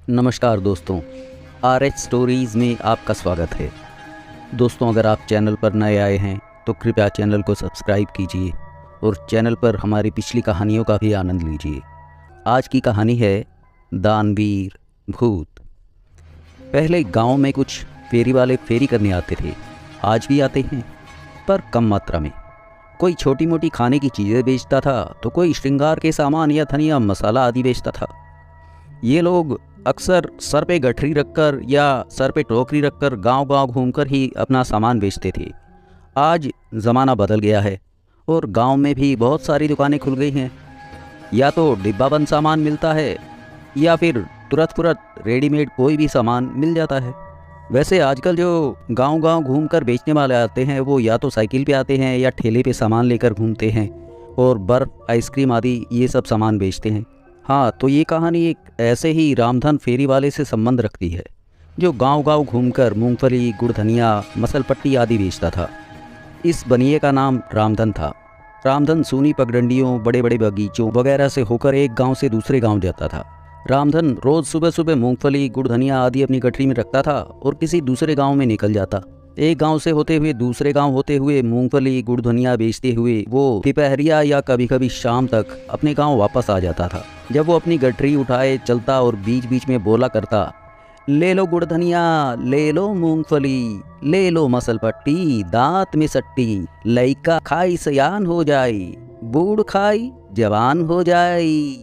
नमस्कार दोस्तों, RH stories में आपका स्वागत है। दोस्तों, अगर आप चैनल पर नए आए हैं तो कृपया चैनल को सब्सक्राइब कीजिए और चैनल पर हमारी पिछली कहानियों का भी आनंद लीजिए। आज की कहानी है दानवीर भूत। पहले गांव में कुछ फेरी वाले फेरी करने आते थे। आज भी आते हैं, पर कम मात्रा में। कोई छोटी मोटी खाने की चीज़ें बेचता था तो कोई श्रृंगार के सामान या धनिया मसाला आदि बेचता था। ये लोग अक्सर सर पे गठरी रखकर या सर पे टोकरी रखकर गांव-गांव घूमकर ही अपना सामान बेचते थे। आज ज़माना बदल गया है और गांव में भी बहुत सारी दुकानें खुल गई हैं। या तो डिब्बाबंद सामान मिलता है या फिर तुरंत रेडीमेड कोई भी सामान मिल जाता है। वैसे आजकल जो गांव-गांव घूमकर बेचने वाले आते हैं वो या तो साइकिल पे आते हैं या ठेले पे सामान लेकर घूमते हैं और बर्फ़, आइसक्रीम आदि ये सब सामान बेचते हैं। हाँ, तो ये कहानी एक ऐसे ही रामधन फेरी वाले से संबंध रखती है जो गांव-गांव घूमकर मूंगफली, गुड़ धनिया, मसल पट्टी आदि बेचता था। इस बनिए का नाम रामधन था। रामधन सूनी पगडंडियों, बड़े बड़े बगीचों वगैरह से होकर एक गांव से दूसरे गांव जाता था। रामधन रोज़ सुबह सुबह मूंगफली, गुड़ धनिया आदि अपनी गठरी में रखता था और किसी दूसरे गाँव में निकल जाता। एक गांव से होते हुए दूसरे गांव होते हुए मूंगफली, गुड़ धनिया बेचते हुए वो दोपहरिया या कभी कभी शाम तक अपने गांव वापस आ जाता था। जब वो अपनी गठरी उठाए चलता और बीच बीच में बोला करता, ले लो गुड़ धनिया, ले लो मूंगफली, ले लो मसल पट्टी, दांत में सट्टी, लइका खाई सयान हो जाई, बूढ़ खाई जवान हो जाई।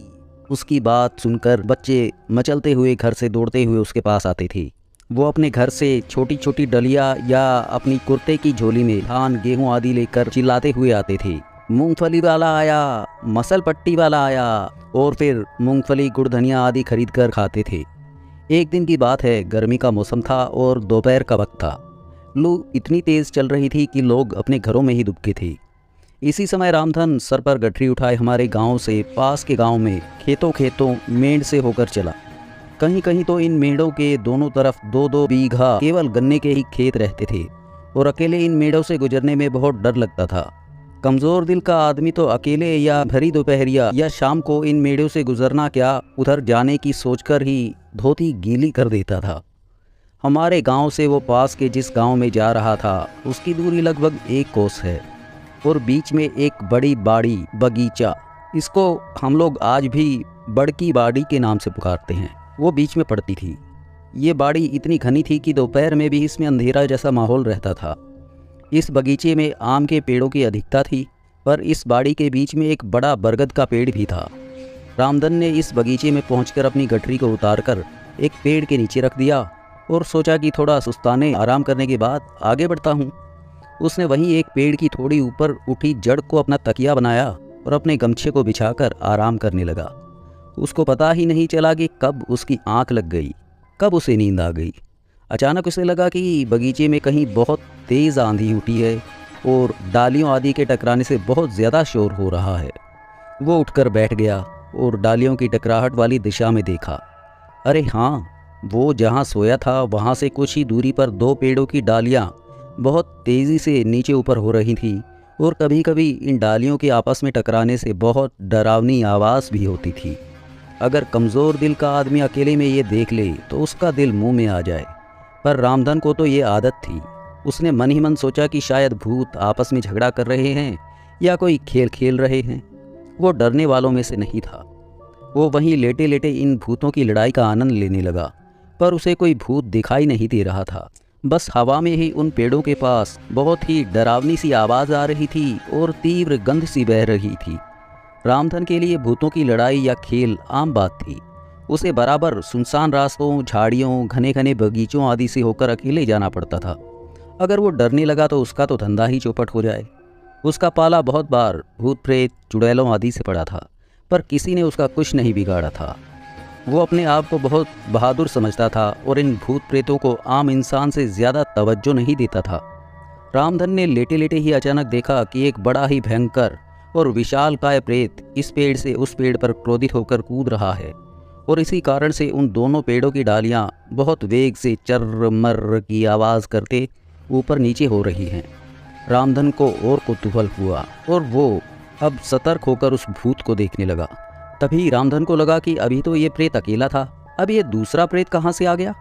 उसकी बात सुनकर बच्चे मचलते हुए घर से दौड़ते हुए उसके पास आते थे। वो अपने घर से छोटी छोटी डलिया या अपनी कुर्ते की झोली में धान, गेहूं आदि लेकर चिल्लाते हुए आते थे, मूंगफली वाला आया, मसल पट्टी वाला आया, और फिर मूंगफली, गुड़ धनिया आदि खरीद कर खाते थे। एक दिन की बात है, गर्मी का मौसम था और दोपहर का वक्त था। लू इतनी तेज़ चल रही थी कि लोग अपने घरों में ही दुबके थे। इसी समय रामधन सर पर गठरी उठाए हमारे गांव से पास के गांव में खेतों मेंढ से होकर चला। कहीं कहीं तो इन मेढ़ों के दोनों तरफ 2-2 बीघा केवल गन्ने के ही खेत रहते थे और अकेले इन मेढ़ों से गुजरने में बहुत डर लगता था। कमज़ोर दिल का आदमी तो अकेले या भरी दोपहरिया या शाम को इन मेढ़ों से गुजरना क्या, उधर जाने की सोचकर ही धोती गीली कर देता था। हमारे गांव से वो पास के जिस गांव में जा रहा था उसकी दूरी लगभग 1 कोस है और बीच में एक बड़ी बाड़ी, बगीचा, इसको हम लोग आज भी बड़की बाड़ी के नाम से पुकारते हैं, वो बीच में पड़ती थी। ये बाड़ी इतनी घनी थी कि दोपहर में भी इसमें अंधेरा जैसा माहौल रहता था। इस बगीचे में आम के पेड़ों की अधिकता थी, पर इस बाड़ी के बीच में एक बड़ा बरगद का पेड़ भी था। रामधन ने इस बगीचे में पहुंचकर अपनी गठरी को उतारकर एक पेड़ के नीचे रख दिया और सोचा कि थोड़ा सुस्ताने आराम करने के बाद आगे बढ़ता हूँ। उसने वहीं एक पेड़ की थोड़ी ऊपर उठी जड़ को अपना तकिया बनाया और अपने गमछे को बिछाकर आराम करने लगा। उसको पता ही नहीं चला कि कब उसकी आंख लग गई, कब उसे नींद आ गई। अचानक उसे लगा कि बगीचे में कहीं बहुत तेज़ आंधी उठी है और डालियों आदि के टकराने से बहुत ज़्यादा शोर हो रहा है। वो उठकर बैठ गया और डालियों की टकराहट वाली दिशा में देखा। अरे हाँ, वो जहाँ सोया था वहाँ से कुछ ही दूरी पर 2 पेड़ों की डालियाँ बहुत तेज़ी से नीचे ऊपर हो रही थी और कभी कभी इन डालियों के आपस में टकराने से बहुत डरावनी आवाज़ भी होती थी। अगर कमज़ोर दिल का आदमी अकेले में ये देख ले तो उसका दिल मुंह में आ जाए, पर रामधन को तो ये आदत थी। उसने मन ही मन सोचा कि शायद भूत आपस में झगड़ा कर रहे हैं या कोई खेल खेल रहे हैं। वो डरने वालों में से नहीं था। वो वहीं लेटे लेटे इन भूतों की लड़ाई का आनंद लेने लगा, पर उसे कोई भूत दिखाई नहीं दे रहा था। बस हवा में ही उन पेड़ों के पास बहुत ही डरावनी सी आवाज़ आ रही थी और तीव्र गंध सी बह रही थी। रामधन के लिए भूतों की लड़ाई या खेल आम बात थी। उसे बराबर सुनसान रास्तों, झाड़ियों, घने घने बगीचों आदि से होकर अकेले जाना पड़ता था। अगर वो डरने लगा तो उसका तो धंधा ही चौपट हो जाए। उसका पाला बहुत बार भूत प्रेत, चुड़ैलों आदि से पड़ा था, पर किसी ने उसका कुछ नहीं बिगाड़ा था। वो अपने आप को बहुत बहादुर समझता था और इन भूत प्रेतों को आम इंसान से ज़्यादा तवज्जो नहीं देता था। रामधन ने लेटे लेटे ही अचानक देखा कि एक बड़ा ही भयंकर और विशालकाय प्रेत इस पेड़ से उस पेड़ पर क्रोधित होकर कूद रहा है और इसी कारण से उन दोनों पेड़ों की डालियां बहुत वेग से चर्र मर्र की आवाज़ करते ऊपर नीचे हो रही हैं। रामधन को और कुतूहल हुआ और वो अब सतर्क होकर उस भूत को देखने लगा। तभी रामधन को लगा कि अभी तो ये प्रेत अकेला था अब ये दूसरा प्रेत कहाँ से आ गया?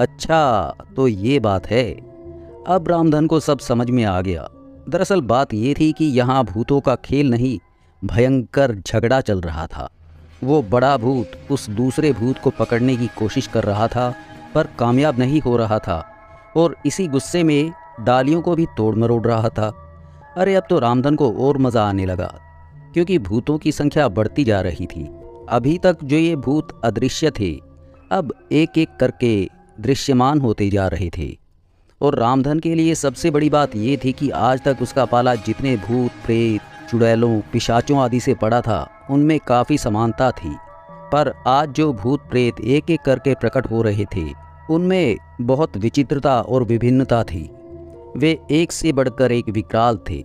अच्छा, तो ये बात है। अब रामधन को सब समझ में आ गया। दरअसल बात ये थी कि यहाँ भूतों का खेल नहीं, भयंकर झगड़ा चल रहा था। वो बड़ा भूत उस दूसरे भूत को पकड़ने की कोशिश कर रहा था, पर कामयाब नहीं हो रहा था, और इसी गुस्से में डालियों को भी तोड़ मरोड़ रहा था। अरे अब तो रामधन को और मज़ा आने लगा, क्योंकि भूतों की संख्या बढ़ती जा रही थी। अभी तक जो ये भूत अदृश्य थे, अब एक एक करके दृश्यमान होते जा रहे थे। और रामधन के लिए सबसे बड़ी बात ये थी कि आज तक उसका पाला जितने भूत प्रेत चुड़ैलों पिशाचों आदि से पड़ा था, उनमें काफ़ी समानता थी। पर आज जो भूत प्रेत एक एक करके प्रकट हो रहे थे, उनमें बहुत विचित्रता और विभिन्नता थी। वे एक से बढ़कर एक विकराल थे।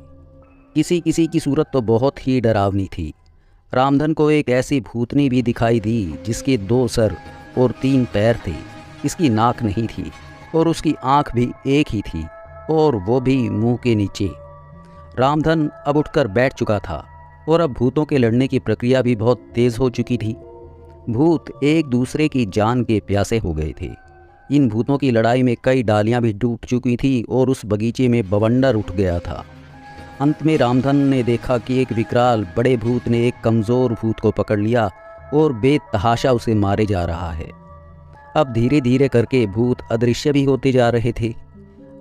किसी किसी की सूरत तो बहुत ही डरावनी थी। रामधन को एक ऐसी भूतनी भी दिखाई दी जिसके 2 सर और 3 पैर थे। इसकी नाक नहीं थी और उसकी आंख भी एक ही थी, और वो भी मुंह के नीचे। रामधन अब उठकर बैठ चुका था और अब भूतों के लड़ने की प्रक्रिया भी बहुत तेज़ हो चुकी थी। भूत एक दूसरे की जान के प्यासे हो गए थे। इन भूतों की लड़ाई में कई डालियां भी टूट चुकी थी और उस बगीचे में बवंडर उठ गया था। अंत में रामधन ने देखा कि एक विकराल बड़े भूत ने एक कमज़ोर भूत को पकड़ लिया और बेतहाशा उसे मारे जा रहा है। अब धीरे धीरे करके भूत अदृश्य भी होते जा रहे थे।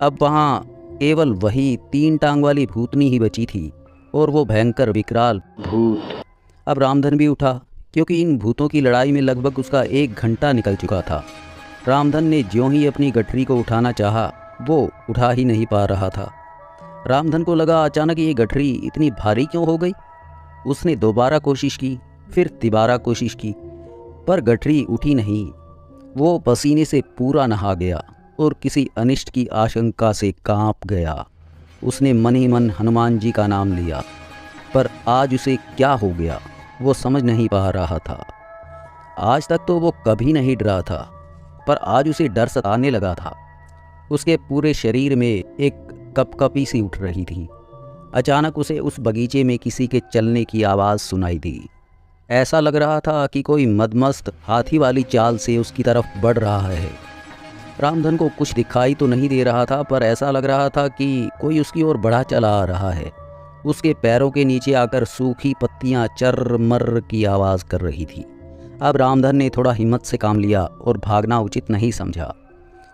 अब वहाँ केवल वही 3 टांग वाली भूतनी ही बची थी, और वो भयंकर विकराल भूत। अब रामधन भी उठा, क्योंकि इन भूतों की लड़ाई में लगभग उसका 1 घंटा निकल चुका था। रामधन ने ज्यों ही अपनी गठरी को उठाना चाहा, वो उठा ही नहीं पा रहा था। रामधन को लगा अचानक ये गठरी इतनी भारी क्यों हो गई। उसने दोबारा कोशिश की, फिर तिबारा कोशिश की, पर गठरी उठी नहीं। वो पसीने से पूरा नहा गया और किसी अनिष्ट की आशंका से कांप गया। उसने मन ही मन हनुमान जी का नाम लिया, पर आज उसे क्या हो गया वो समझ नहीं पा रहा था। आज तक तो वो कभी नहीं डरा था, पर आज उसे डर सताने लगा था। उसके पूरे शरीर में एक कपकपी सी उठ रही थी। अचानक उसे उस बगीचे में किसी के चलने की आवाज़ सुनाई दी। ऐसा लग रहा था कि कोई मदमस्त हाथी वाली चाल से उसकी तरफ बढ़ रहा है। रामधन को कुछ दिखाई तो नहीं दे रहा था, पर ऐसा लग रहा था कि कोई उसकी ओर बढ़ा चला आ रहा है। उसके पैरों के नीचे आकर सूखी पत्तियां चर्र मर्र की आवाज़ कर रही थी। अब रामधन ने थोड़ा हिम्मत से काम लिया और भागना उचित नहीं समझा।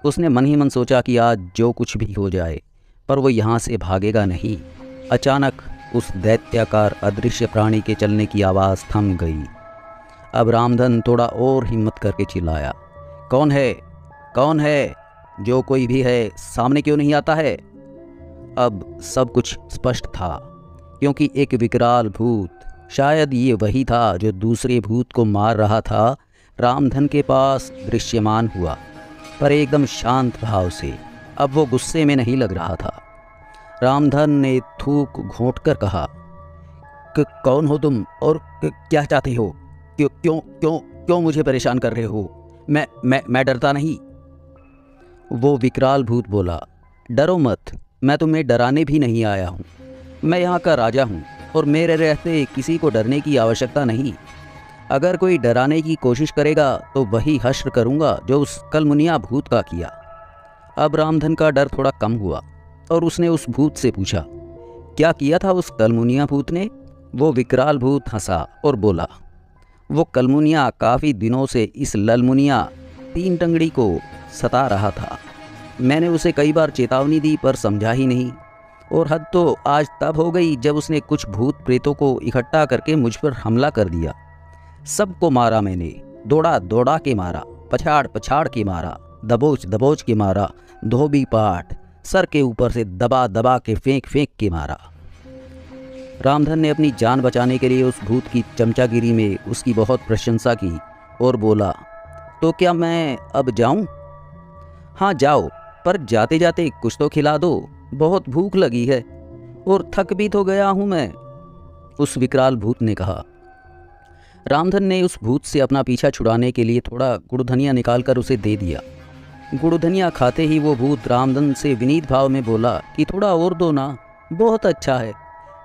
उसने मन ही मन सोचा कि आज जो कुछ भी हो जाए, पर वो यहाँ से भागेगा नहीं। अचानक उस दैत्याकार अदृश्य प्राणी के चलने की आवाज़ थम गई। अब रामधन थोड़ा और हिम्मत करके चिल्लाया, कौन है? कौन है? जो कोई भी है, सामने क्यों नहीं आता है? अब सब कुछ स्पष्ट था, क्योंकि एक विकराल भूत, शायद ये वही था जो दूसरे भूत को मार रहा था, रामधन के पास दृश्यमान हुआ, पर एकदम शांत भाव से। अब वो गुस्से में नहीं लग रहा था। रामधन ने थूक घोंटकर कहा, कौन हो तुम और क्या चाहते हो? क्यों क्यों क्यों क्यों मुझे परेशान कर रहे हो? मैं डरता नहीं। वो विकराल भूत बोला, डरो मत, मैं तुम्हें डराने भी नहीं आया हूँ। मैं यहाँ का राजा हूँ और मेरे रहते किसी को डरने की आवश्यकता नहीं। अगर कोई डराने की कोशिश करेगा तो वही हश्र करूँगा जो उस कलमुनिया भूत का किया। अब रामधन का डर थोड़ा कम हुआ और उसने उस भूत से पूछा, क्या किया था उस कलमुनिया भूत ने? वो विकराल भूत हंसा और बोला, वो कलमुनिया काफ़ी दिनों से इस ललमुनिया 3 टंगड़ी को सता रहा था। मैंने उसे कई बार चेतावनी दी, पर समझा ही नहीं। और हद तो आज तब हो गई जब उसने कुछ भूत प्रेतों को इकट्ठा करके मुझ पर हमला कर दिया। सबको मारा मैंने, दौड़ा दौड़ा के मारा, पछाड़ पछाड़ के मारा, दबोच दबोच के मारा, धोबी पाट सर के ऊपर से दबा दबा के फेंक फेंक के मारा। रामधन ने अपनी जान बचाने के लिए उस भूत की चमचागिरी में उसकी बहुत प्रशंसा की और बोला, तो क्या मैं अब जाऊं? हाँ जाओ, पर जाते जाते कुछ तो खिला दो, बहुत भूख लगी है और थक भी तो गया हूं मैं, उस विकराल भूत ने कहा। रामधन ने उस भूत से अपना पीछा छुड़ाने के लिए थोड़ा गुड़धनिया निकालकर उसे दे दिया। गुड़धनिया खाते ही वो भूत रामधन से विनीत भाव में बोला कि थोड़ा और दो ना, बहुत अच्छा है,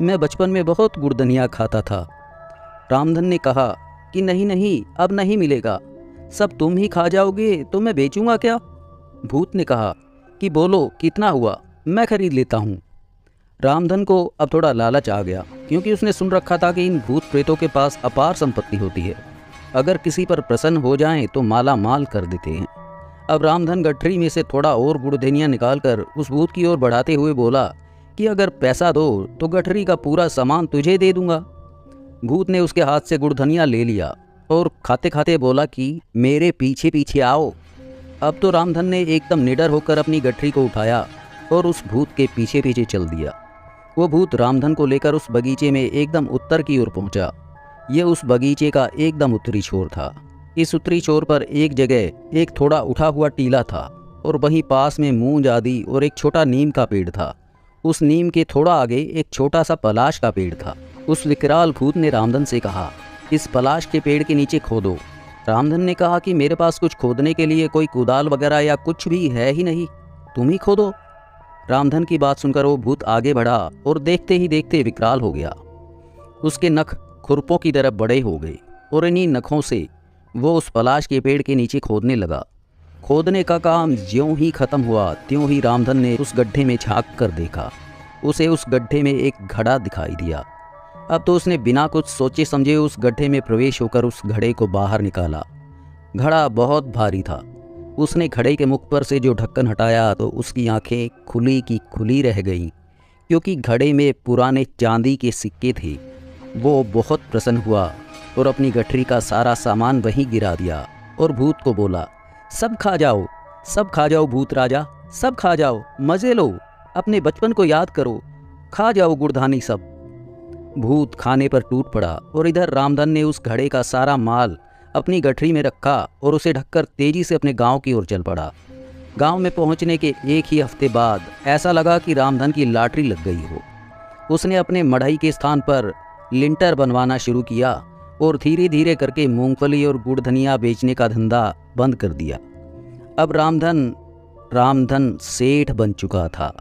मैं बचपन में बहुत गुड़धनिया खाता था। रामधन ने कहा कि नहीं नहीं, अब नहीं मिलेगा, सब तुम ही खा जाओगे तो मैं बेचूंगा क्या? भूत ने कहा कि बोलो कितना हुआ, मैं खरीद लेता हूँ। रामधन को अब थोड़ा लालच आ गया, क्योंकि उसने सुन रखा था कि इन भूत प्रेतों के पास अपार संपत्ति होती है। अगर किसी पर प्रसन्न हो जाएं तो माला माल कर देते हैं। अब रामधन गठरी में से थोड़ा और गुड़ धनिया निकालकर उस भूत की ओर बढ़ाते हुए बोला कि अगर पैसा दो तो गठरी का पूरा सामान तुझे दे दूंगा। भूत ने उसके हाथ से गुड़ धनिया ले लिया और खाते खाते बोला कि मेरे पीछे पीछे आओ। अब तो रामधन ने एकदम निडर होकर अपनी गठरी को उठाया और उस भूत के पीछे पीछे चल दिया। वो भूत रामधन को लेकर उस बगीचे में एकदम उत्तर की ओर पहुंचा। यह उस बगीचे का एकदम उत्तरी छोर था। इस उत्तरी छोर पर एक जगह एक थोड़ा उठा हुआ टीला था और वहीं पास में मूंज आदि और एक छोटा नीम का पेड़ था। उस नीम के थोड़ा आगे एक छोटा सा पलाश का पेड़ था। उस विकराल भूत ने रामधन से कहा, इस पलाश के पेड़ के नीचे खोदो। रामधन ने कहा कि मेरे पास कुछ खोदने के लिए कोई कुदाल वगैरह या कुछ भी है ही नहीं, तुम ही खोदो। रामधन की बात सुनकर वो भूत आगे बढ़ा और देखते ही देखते विकराल हो गया। उसके नख खुरपों की तरह बड़े हो गए और इन्हीं नखों से वो उस पलाश के पेड़ के नीचे खोदने लगा। खोदने का काम ज्यों ही खत्म हुआ त्यों ही रामधन ने उस गड्ढे में झांक कर देखा। उसे उस गड्ढे में एक घड़ा दिखाई दिया। अब तो उसने बिना कुछ सोचे समझे उस गड्ढे में प्रवेश होकर उस घड़े को बाहर निकाला। घड़ा बहुत भारी था। उसने घड़े के मुख पर से जो ढक्कन हटाया तो उसकी आंखें खुली की खुली रह गईं, क्योंकि घड़े में पुराने चांदी के सिक्के थे। वो बहुत प्रसन्न हुआ और अपनी गठरी का सारा सामान वहीं गिरा दिया और भूत को बोला, सब खा जाओ भूत राजा, सब खा जाओ, मज़े लो, अपने बचपन को याद करो, खा जाओ गुड़धानी सब। भूत खाने पर टूट पड़ा और इधर रामधन ने उस घड़े का सारा माल अपनी गठरी में रखा और उसे ढककर तेजी से अपने गांव की ओर चल पड़ा। गांव में पहुंचने के एक ही हफ्ते बाद ऐसा लगा कि रामधन की लॉटरी लग गई हो। उसने अपने मढ़ई के स्थान पर लिंटर बनवाना शुरू किया और धीरे धीरे करके मूंगफली और गुड़ धनिया बेचने का धंधा बंद कर दिया। अब रामधन सेठ बन चुका था।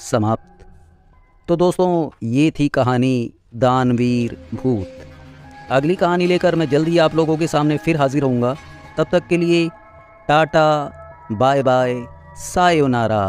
समाप्त। तो दोस्तों, ये थी कहानी दानवीर भूत। अगली कहानी लेकर मैं जल्दी आप लोगों के सामने फिर हाजिर होऊंगा। तब तक के लिए टाटा, बाय बाय, सायोनारा।